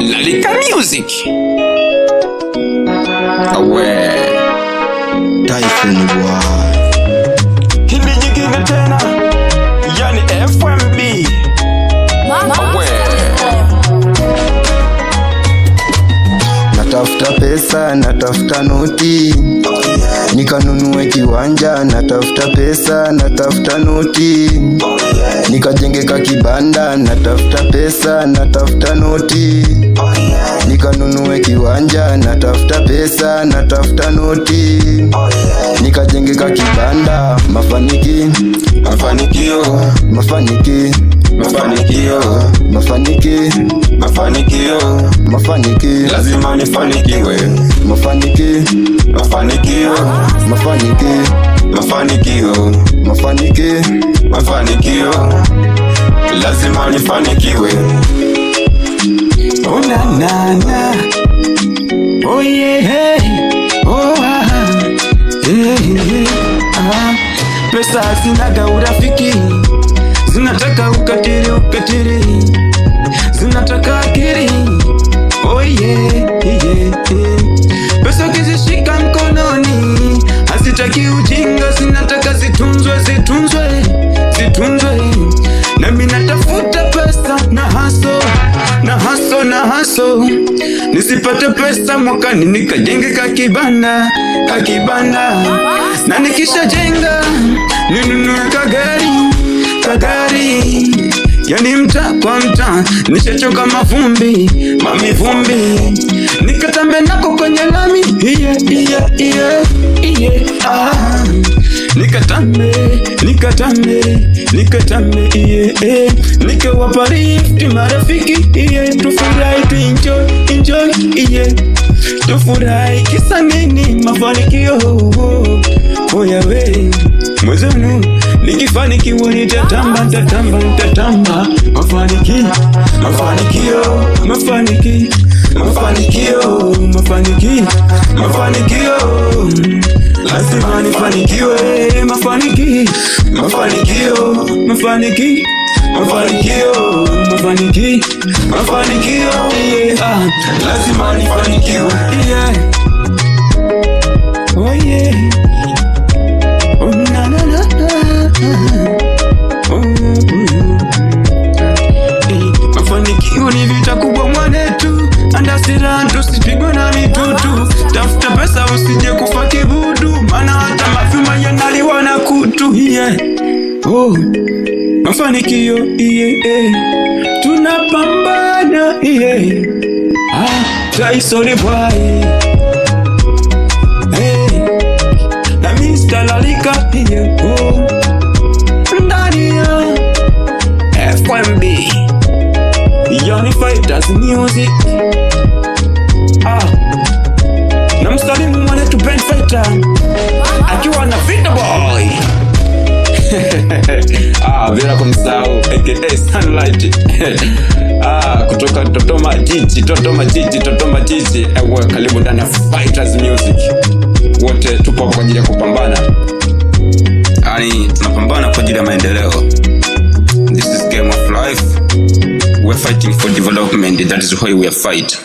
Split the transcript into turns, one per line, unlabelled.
Lalika Music. Away.
Typhoon boy.
Hindi jingine tena. Yani FMB. Away.
Natafuta pesa, natafuta noti, nikanunue kiwanja. Natafuta pesa, natafuta noti, nikajenge ka kibanda. Natafuta pesa, natafuta noti, nikanunue kiwanja. Natafuta pesa, natafuta noti, nikajenge ka kibanda. Mafanikio, mafanikio, mafanikio,
lazima nifanikiwe.
mafanikio,
Mafanikio, lazima nifanikiwe.
Oh na na na, oh yeah, oh ah, yeah, ah. Pesa zinaga urafiki, zinataka ukatiri, zinataka akili. Oh yeah, yeah. Pesa ukizishika mkononi, hazitaki ujinga, zinataka zitunzwe. Nami natafuta pesa na haso, nisipate pesa mwakani nikajenge kakibanda. Na nikisha jenga ninunue kagari, yani mta kwa mta, nishachoka mavumbi, nikatambe nako kwenye lami, ah. Nikatambe, nikawapa lift marafiki, tufurahi, enjoy, tufurahi. Kisa nini? Mafanikio, oya we mwezenu, nikifanikiwa nitatamba. Mafanikio, lazima nifanikiwe. Mafanikio, yeah. Lazima nifanikiwe, yeah. Oh yeah, oh na na na, oh. Mafanikio ni vita kubwa mwanetu, andasira tusipigwe na mitutu. Tafuta pesa usije kufa kibudu, maana hata mafuma yanaliwa na kutu, yeah. Oh, mafanikio, yeah. Tunapambana, yeah. Ah, Typhoon boy, hey. Na Mr. Lalika, yeah. Oh, ndani ya FMB, Yani Fighters Music. Ah, na msalimu mwanetu Ben Fighter, akiwa na Vita Boy. Bila kumsahau aka Sunlight. Kutoka Dodoma jiji. Ewe karibu ndani ya Fighters Music. Wote tupo kwa ajili ya kupambana. Yani tunapambana kwa ajili ya maendeleo. This is game of life. We're fighting for development. That is why we are fight.